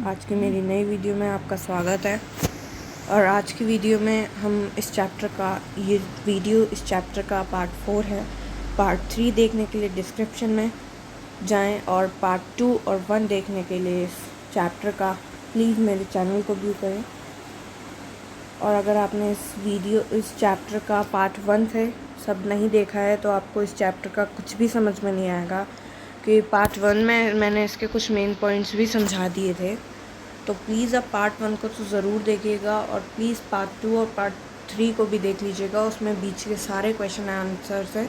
आज की मेरी नई वीडियो में आपका स्वागत है। और आज की वीडियो में हम इस चैप्टर का पार्ट 4 है। पार्ट 3 देखने के लिए डिस्क्रिप्शन में जाएं और पार्ट 2 और 1 देखने के लिए इस चैप्टर का प्लीज़ मेरे चैनल को व्यू करें। और अगर आपने इस चैप्टर का पार्ट 1 से सब नहीं देखा है तो आपको इस चैप्टर का कुछ भी समझ में नहीं आएगा, कि पार्ट 1 में मैंने इसके कुछ मेन पॉइंट्स भी समझा दिए थे। तो प्लीज़ आप पार्ट 1 को तो ज़रूर देखिएगा और प्लीज़ पार्ट 2 और पार्ट 3 को भी देख लीजिएगा। उसमें बीच के सारे क्वेश्चन आंसर्स हैं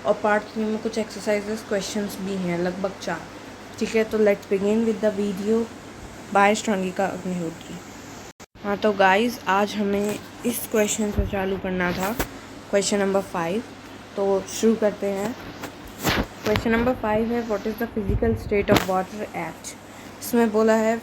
और पार्ट 3 में कुछ एक्सरसाइजेस क्वेश्चंस भी हैं, लगभग 4। ठीक है, तो let's begin with the video by Strungika Agnihotri. हाँ तो गाइस, आज हमें इस क्वेश्चन से चालू करना था, क्वेश्चन नंबर 5। तो शुरू करते हैं। क्वेश्चन नंबर 5 है, what is the physical state of water at. इसमें बोला है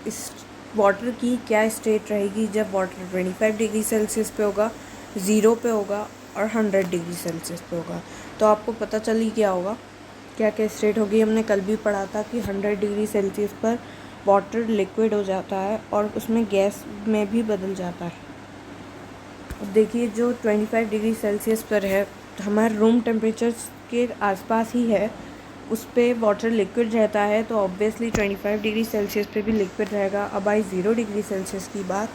इस वाटर की क्या स्टेट रहेगी जब वाटर 25 डिग्री सेल्सियस पे होगा, 0 पे होगा और 100 डिग्री सेल्सियस पे होगा। तो आपको पता चल ही क्या होगा, क्या क्या स्टेट होगी। हमने कल भी पढ़ा था कि 100 डिग्री सेल्सियस पर वाटर लिक्विड हो जाता है और उसमें गैस में भी बदल जाता है। अब देखिए, जो 25 डिग्री सेल्सियस पर है, हमारे रूम टेम्परेचर के आसपास ही है, उस पर वाटर लिक्विड रहता है, तो ऑब्वियसली 25 डिग्री सेल्सियस पे भी लिक्विड रहेगा। अब आई 0 डिग्री सेल्सियस की बात।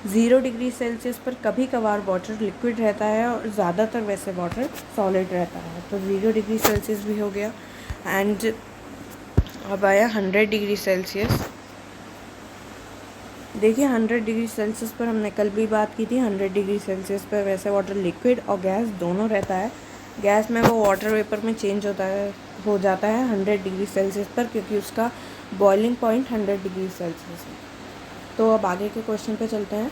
0 डिग्री सेल्सियस पर कभी कभार वाटर लिक्विड रहता है और ज़्यादातर वैसे वाटर सॉलिड रहता है। तो 0 डिग्री सेल्सियस भी हो गया। एंड अब आया 100 डिग्री सेल्सियस। देखिए, 100 डिग्री सेल्सियस पर हमने कल भी बात की थी। 100 डिग्री सेल्सियस पर वैसे वाटर लिक्विड और गैस दोनों रहता है। गैस में वो वाटर वेपर में चेंज हो जाता है 100 डिग्री सेल्सियस पर, क्योंकि उसका बॉइलिंग पॉइंट 100 डिग्री सेल्सियस है। तो अब आगे के क्वेश्चन पे चलते हैं।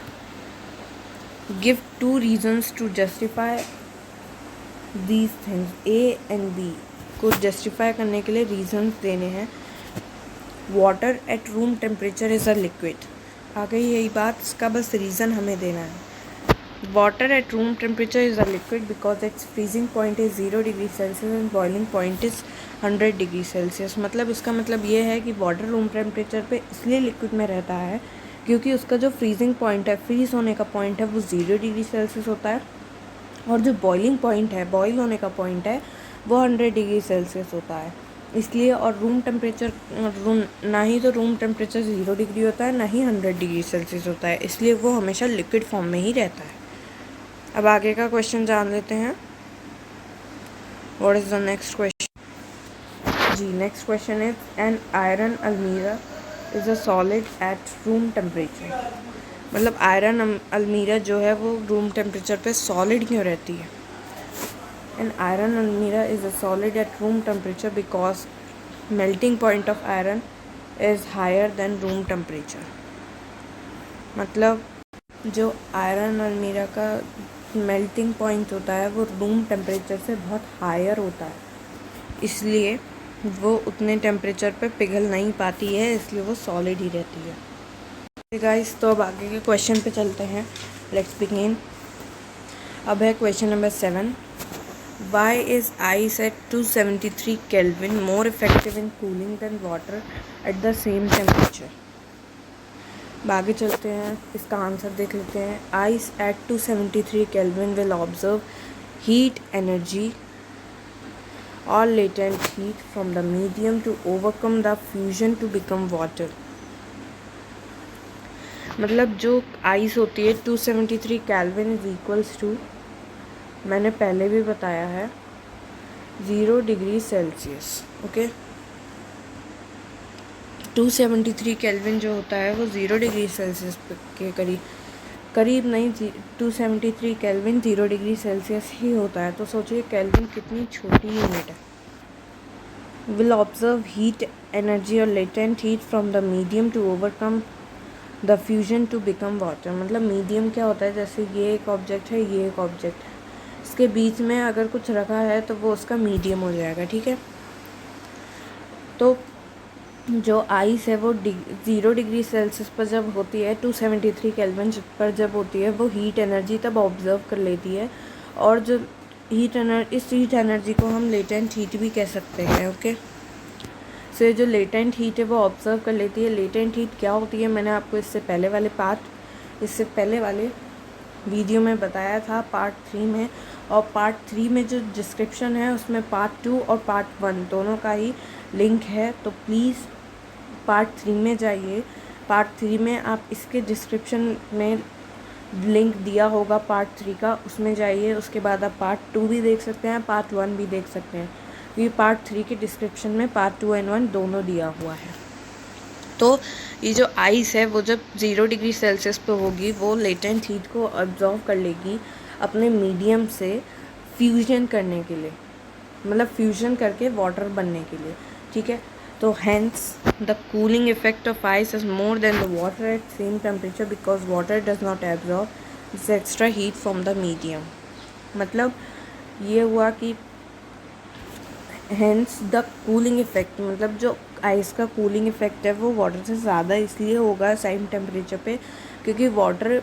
Give 2 reasons to justify these things. A and B को जस्टिफाई करने के लिए रीजन्स देने हैं। Water at room temperature is a liquid. आ गई यही बात, इसका बस रीज़न हमें देना है। Water at room temperature is a liquid because its freezing point is 0 degree Celsius and boiling point is 100 degree Celsius. मतलब इसका मतलब ये है कि वाटर रूम टेम्परेचर पे इसलिए लिक्विड में रहता है क्योंकि उसका जो फ्रीजिंग पॉइंट है, फ्रीज होने का पॉइंट है, वो 0 डिग्री सेल्सियस होता है, और जो बॉइलिंग पॉइंट है, बॉइल होने का पॉइंट है, वो 100 डिग्री सेल्सियस होता है। इसलिए, और ना ही तो रूम टेम्परेचर 0 डिग्री होता है, ना ही 100 डिग्री सेल्सियस होता है, इसलिए वो हमेशा लिक्विड फॉर्म में ही रहता है। अब आगे का क्वेश्चन जान लेते हैं। What is the next question. जी, next question is, an iron almirah is a solid at room temperature. मतलब आयरन अलमीरा जो है वो रूम टेम्परेचर पे सॉलिड क्यों रहती है। An iron almirah is a solid at room temperature because melting point of iron is higher than room temperature. मतलब जो आयरन अलमीरा का मेल्टिंग पॉइंट होता है वो रूम टेम्परेचर से बहुत हायर होता है, इसलिए वो उतने टेम्परेचर पे पिघल नहीं पाती है, इसलिए वो सॉलिड ही रहती है। गाइस, तो अब आगे के क्वेश्चन पे चलते हैं। Let's begin. अब है question number 7। Why is ice at 273 kelvin more effective in cooling than water at the same temperature. आगे चलते हैं, इसका आंसर देख लेते हैं। Ice at 273 kelvin will observe heat energy और latent heat from the medium to overcome the fusion to become water. मतलब जो आइस होती है 273 केल्विन इज इक्वल्स टू, मैंने पहले भी बताया है, 0 डिग्री सेल्सियस। ओके, 273 केल्विन जो होता है वो 0 डिग्री सेल्सियस के करीब नहीं, 273 केल्विन 0 डिग्री सेल्सियस ही होता है। तो सोचिए केल्विन कितनी छोटी यूनिट है। विल ऑब्जर्व हीट एनर्जी और latent heat from the medium to overcome the fusion to become water. मतलब मीडियम क्या होता है, जैसे ये एक ऑब्जेक्ट है, ये एक ऑब्जेक्ट है, इसके बीच में अगर कुछ रखा है तो वो उसका मीडियम हो जाएगा। ठीक है, तो जो आइस है वो 0 डिग्री सेल्सियस पर जब होती है, 273 केल्विन पर जब होती है, वो हीट एनर्जी तब ऑब्जर्व कर लेती है, और जो इस हीट एनर्जी को हम लेटेंट हीट भी कह सकते हैं। ओके, से जो लेटेंट हीट है वो ऑब्जर्व कर लेती है। लेटेंट हीट क्या होती है मैंने आपको इससे पहले वाले वीडियो में बताया था पार्ट 3 में, और पार्ट 3 में जो डिस्क्रिप्शन है उसमें पार्ट 2 और पार्ट 1 दोनों का ही लिंक है, तो प्लीज़ पार्ट 3 में जाइए। पार्ट 3 में आप इसके डिस्क्रिप्शन में लिंक दिया होगा पार्ट 3 का, उसमें जाइए। उसके बाद आप पार्ट 2 भी देख सकते हैं, पार्ट 1 भी देख सकते हैं। ये पार्ट 3 के डिस्क्रिप्शन में पार्ट 2 एंड 1 दोनों दिया हुआ है। तो ये जो आइस है वो जब 0 डिग्री सेल्सियस पे होगी वो लेटेंट हीट को अब्जॉर्व कर लेगी अपने मीडियम से फ्यूजन करने के लिए, मतलब फ्यूजन करके वाटर बनने के लिए, ठीक है। तो hence the cooling effect of ice is more than the water at same temperature because water does not absorb this extra heat from the medium। मतलब ये हुआ कि hence the cooling effect, मतलब जो आइस का कूलिंग इफेक्ट है वो water से ज़्यादा इसलिए होगा सेम टेम्परेचर पे क्योंकि वाटर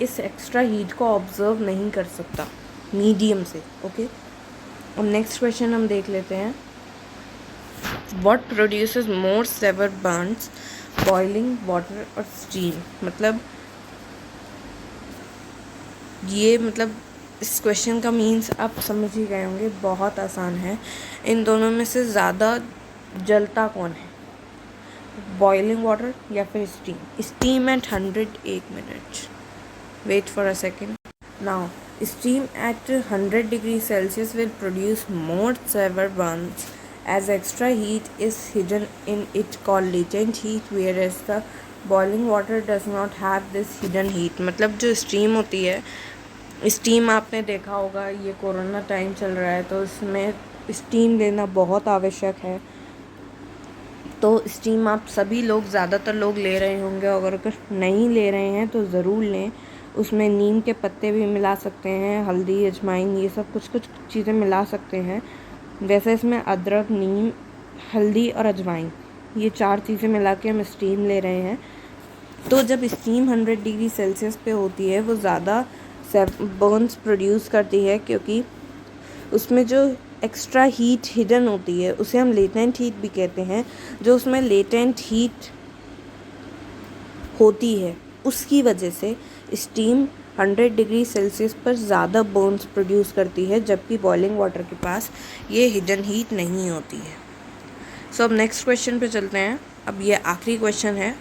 इस एक्स्ट्रा हीट को ऑब्जर्व नहीं कर सकता मीडियम से। ओके, अब नेक्स्ट क्वेश्चन हम देख लेते हैं। What produces more severe burns, boiling water और steam? मतलब इस क्वेश्चन का मीन्स आप समझ ही गए होंगे, बहुत आसान है। इन दोनों में से ज़्यादा जलता कौन है, बॉइलिंग वाटर या फिर steam? Steam at 108 minutes. Wait for a second. Now steam at 100 degrees Celsius will produce more severe burns as extra heat is hidden in it called latent heat, whereas the boiling water does not have this hidden heat। मतलब जो steam होती है, steam आपने देखा होगा, ये corona time चल रहा है तो इसमें स्टीम लेना बहुत आवश्यक है। तो स्टीम आप सभी लोग, ज़्यादातर लोग ले रहे होंगे, अगर नहीं ले रहे हैं तो ज़रूर लें। उसमें नीम के पत्ते भी मिला सकते हैं, हल्दी, अजवाइन, ये सब कुछ चीज़ें मिला सकते हैं। वैसे इसमें अदरक, नीम, हल्दी और अजवाइन, ये 4 चीज़ें मिला के हम स्टीम ले रहे हैं। तो जब स्टीम 100 डिग्री सेल्सियस पे होती है वो ज़्यादा बर्न्स प्रोड्यूस करती है क्योंकि उसमें जो एक्स्ट्रा हीट हिडन होती है उसे हम लेटेंट हीट भी कहते हैं। जो उसमें लेटेंट हीट होती है उसकी वजह से स्टीम 100 डिग्री सेल्सियस पर ज़्यादा बर्न्स प्रोड्यूस करती है, जबकि बॉइलिंग वाटर के पास ये हिडन हीट नहीं होती है। सो अब नेक्स्ट क्वेश्चन पे चलते हैं। अब ये आखिरी क्वेश्चन है।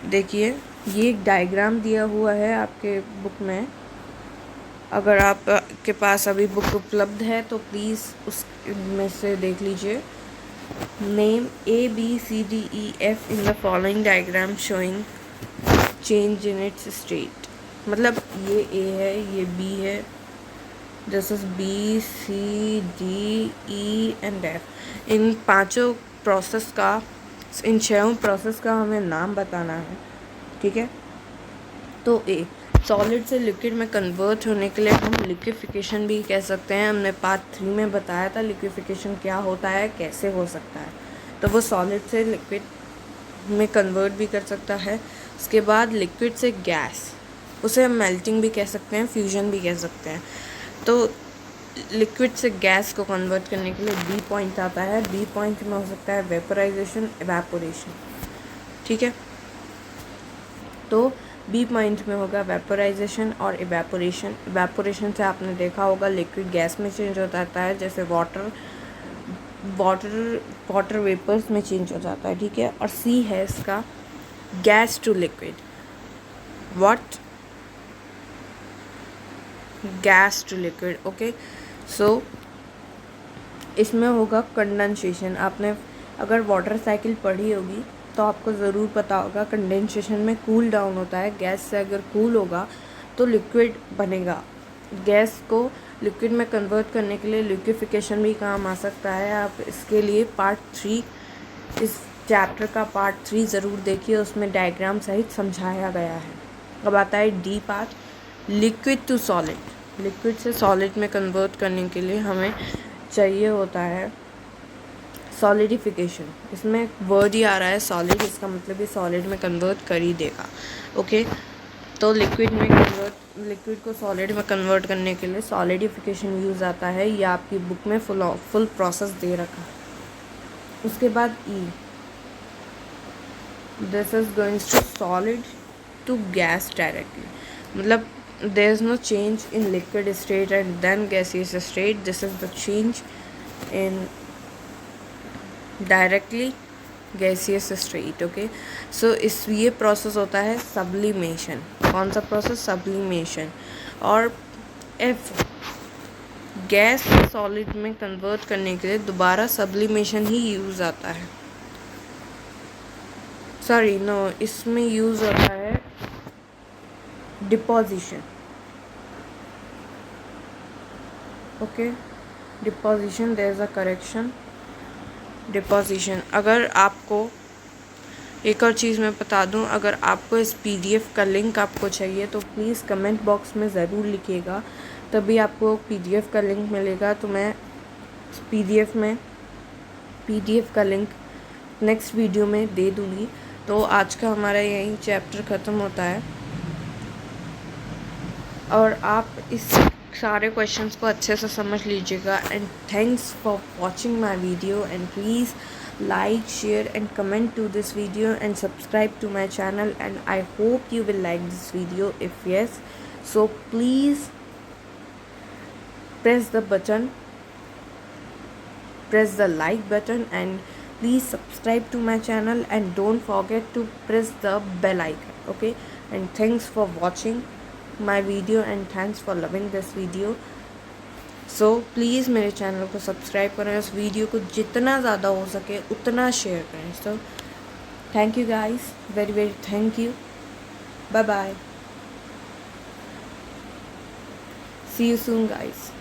देखिए, ये एक डायग्राम दिया हुआ है आपके बुक में। अगर आपके पास अभी बुक उपलब्ध है तो प्लीज़ उसमें से देख लीजिए। Name ABCDEF in the following diagram showing change in its state. मतलब ये A है, ये B है, this is B, C, D, E and F। In 5 process का, इन 6 प्रोसेस का हमें नाम बताना है, ठीक है। तो A, सॉलिड से लिक्विड में कन्वर्ट होने के लिए हम लिक्विफिकेशन भी कह सकते हैं। हमने पार्ट 3 में बताया था लिक्विफिकेशन क्या होता है, कैसे हो सकता है। तो वो सॉलिड से लिक्विड में कन्वर्ट भी कर सकता है। उसके बाद लिक्विड से गैस, उसे हम मेल्टिंग भी कह सकते हैं, फ्यूजन भी कह सकते हैं। तो लिक्विड से गैस को कन्वर्ट करने के लिए B पॉइंट आता है। B पॉइंट में हो सकता है वेपोराइजेशन, इवेपोरेशन, ठीक है। तो B पॉइंट में होगा वेपोराइजेशन और इवेपोरेशन। इवेपोरेशन से आपने देखा होगा लिक्विड गैस में चेंज हो जाता है, जैसे वाटर वेपर्स में चेंज हो जाता है, ठीक है। और C है इसका gas to liquid. What? Gas to liquid, okay. So इसमें होगा कंडेंसेशन। आपने अगर वाटर साइकिल पढ़ी होगी तो आपको ज़रूर पता होगा कंडेंसेशन में कूल डाउन होता है। गैस से अगर कूल होगा तो लिक्विड बनेगा। गैस को लिक्विड में कन्वर्ट करने के लिए लिक्विफिकेशन भी काम आ सकता है। आप इसके लिए पार्ट 3, इस चैप्टर का पार्ट 3 ज़रूर देखिए, उसमें डायग्राम सहित समझाया गया है। अब आता है D part, liquid to solid. Liquid से सॉलिड में कन्वर्ट करने के लिए हमें चाहिए होता है सॉलिडिफिकेशन। इसमें वर्ड ही आ रहा है सॉलिड, इसका मतलब ये सॉलिड में कन्वर्ट कर ही देगा, ओके। तो लिक्विड को सॉलिड में कन्वर्ट करने के लिए सॉलिडिफिकेशन यूज़ आता है। ये आपकी बुक में फुल प्रोसेस दे रखा है। उसके बाद E, this is going to solid to gas directly, मतलब there is no change in liquid state and then gaseous state. This is the change in directly gaseous state. Okay, so इस ये process होता है sublimation. कौन सा process? Sublimation. और F, gas solid में convert करने के लिए दोबारा सब्लिमेशन ही यूज़ आता है. सॉरी नो, इसमें यूज़ होता है deposition. Okay, deposition, there is a correction, deposition. अगर आपको एक और चीज़ मैं बता दूं, अगर आपको इस पीडीएफ का लिंक आपको चाहिए तो प्लीज़ कमेंट बॉक्स में ज़रूर लिखिएगा, तभी आपको पीडीएफ का लिंक मिलेगा. तो मैं पीडीएफ का लिंक नेक्स्ट वीडियो में दे दूँगी. तो आज का हमारा यही चैप्टर ख़त्म होता है और आप इस सारे क्वेश्चंस को अच्छे से समझ लीजिएगा. And thanks for watching my video and please like, share and comment to this video and subscribe to my channel, and I hope you will like this video. If yes, so please press the like button and please subscribe to my channel and don't forget to press the bell icon. Okay, and thanks for watching my video and thanks for loving this video. So please मेरे channel को subscribe करें, इस video को जितना ज़्यादा हो सके उतना शेयर करें. So thank you guys, very very thank you. Bye bye, see you soon guys.